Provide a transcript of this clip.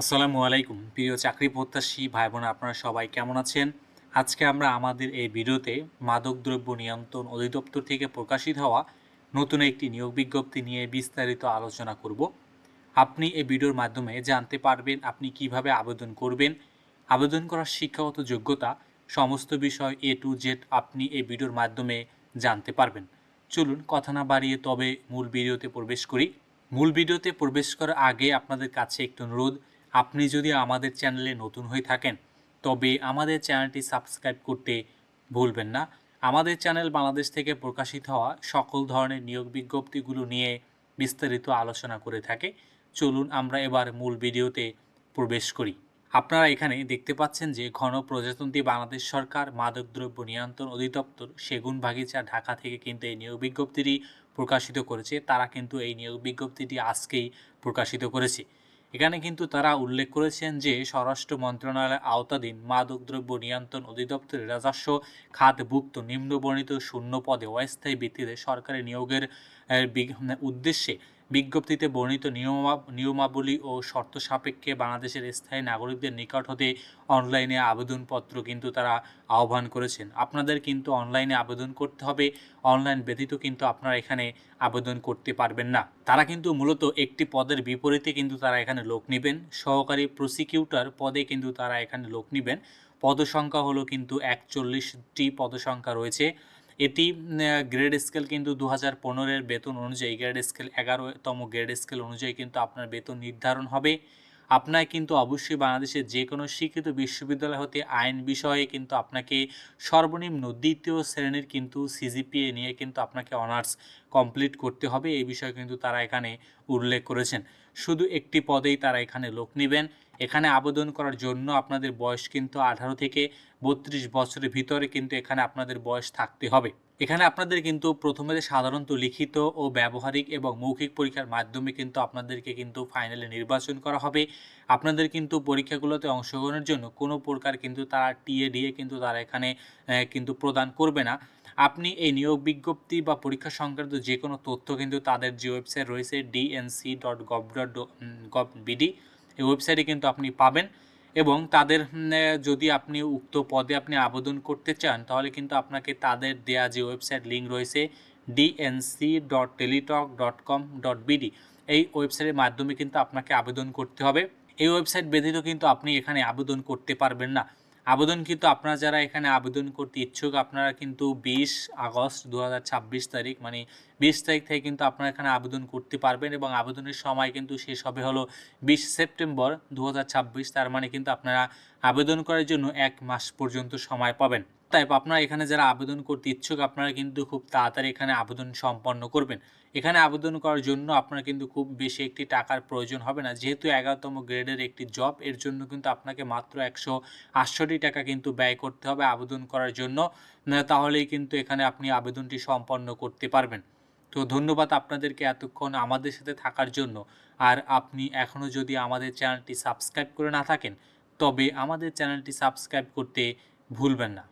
আসসালামু আলাইকুম প্রিয় চাকরি প্রত্যাশী ভাই বোন, আপনারা সবাই কেমন আছেন? আজকে আমরা আমাদের এই ভিডিওতে মাদকদ্রব্য নিয়ন্ত্রণ অধিদপ্তর থেকে প্রকাশিত হওয়া নতুন একটি নিয়োগ বিজ্ঞপ্তি নিয়ে বিস্তারিত আলোচনা করব। আপনি এই ভিডিওর মাধ্যমে জানতে পারবেন আপনি কিভাবে আবেদন করবেন, আবেদন করার শিক্ষাগত যোগ্যতা, সমস্ত বিষয় এ টু জেড আপনি এই ভিডিওর মাধ্যমে জানতে পারবেন। চলুন কথা না বাড়িয়ে তবে মূল ভিডিওতে প্রবেশ করি। মূল ভিডিওতে প্রবেশ করার আগে আপনাদের কাছে একটু অনুরোধ, আপনি যদি আমাদের চ্যানেলে নতুন হয়ে থাকেন তবে আমাদের চ্যানেলটি সাবস্ক্রাইব করতে ভুলবেন না। আমাদের চ্যানেল বাংলাদেশ থেকে প্রকাশিত হওয়া সকল ধরনের নিয়োগ বিজ্ঞপ্তিগুলো নিয়ে বিস্তারিত আলোচনা করে থাকে। চলুন আমরা এবার মূল ভিডিওতে প্রবেশ করি। আপনারা এখানে দেখতে পাচ্ছেন যে গণপ্রজাতন্ত্রী বাংলাদেশ সরকার মাদকদ্রব্য নিয়ন্ত্রণ অধিদপ্তর সেগুনবাগিচা ঢাকা থেকে কিন্তু এই নিয়োগ বিজ্ঞপ্তিটি প্রকাশিত করেছে। তারা কিন্তু এই নিয়োগ বিজ্ঞপ্তিটি আজকেই প্রকাশিত করেছে। এখানে কিন্তু তারা উল্লেখ করেছেন যে স্বরাষ্ট্র মন্ত্রণালয়ের আওতাধীন মাদকদ্রব্য নিয়ন্ত্রণ অধিদপ্তরের রাজস্ব খাতভুক্ত নিম্নবর্ণিত শূন্য পদে অস্থায়ী ভিত্তিতে সরকারি নিয়োগের উদ্দেশ্যে বিজ্ঞপ্তিতে বর্ণিত নিয়মাবলী ও শর্ত সাপেক্ষে বাংলাদেশের স্থায়ী নাগরিকদের নিকট হতে অনলাইনে আবেদনপত্র কিন্তু তারা আহ্বান করেছেন। আপনাদের কিন্তু অনলাইনে আবেদন করতে হবে, অনলাইন ব্যতীত কিন্তু আপনারা এখানে আবেদন করতে পারবেন না। তারা কিন্তু মূলত একটি পদের বিপরীতে কিন্তু তারা এখানে লোক নেবেন, সহকারী প্রসিকিউটর পদে কিন্তু তারা এখানে লোক নেবেন। পদসংখ্যা হলো কিন্তু 41টি পদসংখ্যা রয়েছে। এটি গ্রেড স্কেল কিন্তু 2015-এর বেতন অনুযায়ী গ্রেড স্কেল 11তম গ্রেড স্কেল অনুযায়ী কিন্তু আপনার বেতন নির্ধারণ হবে। আপনার কিন্তু অবশ্যই বাংলাদেশের যে কোনো স্বীকৃত বিশ্ববিদ্যালয় হতে আইন বিষয়ে কিন্তু আপনাকে সর্বনিম্ন দ্বিতীয় শ্রেণীর কিন্তু সিজিপিএ নিয়ে কিন্তু আপনাকে অনার্স কমপ্লিট করতে হবে। এই বিষয়ে কিন্তু তারা এখানে উল্লেখ করেছেন। শুধু একটি পদেই তারা এখানে লোক নেবেন। এখানে আবেদন করার জন্য আপনাদের বয়স কিন্তু 18 থেকে 32 বছরের ভিতরে কিন্তু এখানে আপনাদের বয়স থাকতে হবে। এখানে আপনাদের কিন্তু প্রথমে সাধারণত লিখিত ও ব্যবহারিক এবং মৌখিক পরীক্ষার মাধ্যমে কিন্তু আপনাদেরকে কিন্তু ফাইনালে নির্বাচন করা হবে। আপনাদের কিন্তু পরীক্ষাগুলোতে অংশগ্রহণের জন্য কোনো প্রকার কিন্তু তারা টিএডিএ কিন্তু তারা এখানে কিন্তু প্রদান করবে না। আপনি এই নিয়োগ বিজ্ঞপ্তি বা পরীক্ষা সংক্রান্ত যে কোনো তথ্য কিন্তু তাদের যে ওয়েবসাইট রয়েছে dnc.gov.bd, এই ওয়েবসাইটে কিন্তু আপনি পাবেন। এবং তাদের যদি আপনি উক্ত পদে আপনি আবেদন করতে চান তাহলে কিন্তু আপনাকে তাদের দেয়া যে ওয়েবসাইট লিঙ্ক রয়েছে dnc.teletalk.com.bd, এই ওয়েবসাইটের মাধ্যমে কিন্তু আপনাকে আবেদন করতে হবে। এই ওয়েবসাইট ব্যতীত কিন্তু আপনি এখানে আবেদন করতে পারবেন না। আবেদন কিন্তু আপনারা যারা এখানে আবেদন করতে ইচ্ছুক আপনারা কিন্তু 20 আগস্ট 2026 তারিখ মানে 20 তারিখ থেকে কিন্তু আপনারা এখানে আবেদন করতে পারবেন এবং আবেদনের সময় কিন্তু শেষ হবে হলো 20 সেপ্টেম্বর 2026। তার মানে কিন্তু আপনারা আবেদন করার জন্য 1 মাস পর্যন্ত সময় পাবেন। তাই আপনারা এখানে যারা আবেদন করতে ইচ্ছুক আপনারা কিন্তু খুব তাড়াতাড়ি এখানে আবেদন সম্পন্ন করবেন। এখানে আবেদন করার জন্য আপনার কিন্তু খুব বেশি একটি টাকার প্রয়োজন হবে না, যেহেতু 11তম গ্রেডের একটি জব, এর জন্য কিন্তু আপনাকে মাত্র 168 টাকা কিন্তু ব্যয় করতে হবে আবেদন করার জন্য। তাহলেই কিন্তু এখানে আপনি আবেদনটি সম্পন্ন করতে পারবেন। তো ধন্যবাদ আপনাদেরকে এতক্ষণ আমাদের সাথে থাকার জন্য। আর আপনি এখনও যদি আমাদের চ্যানেলটি সাবস্ক্রাইব করে না থাকেন তবে আমাদের চ্যানেলটি সাবস্ক্রাইব করতে ভুলবেন না।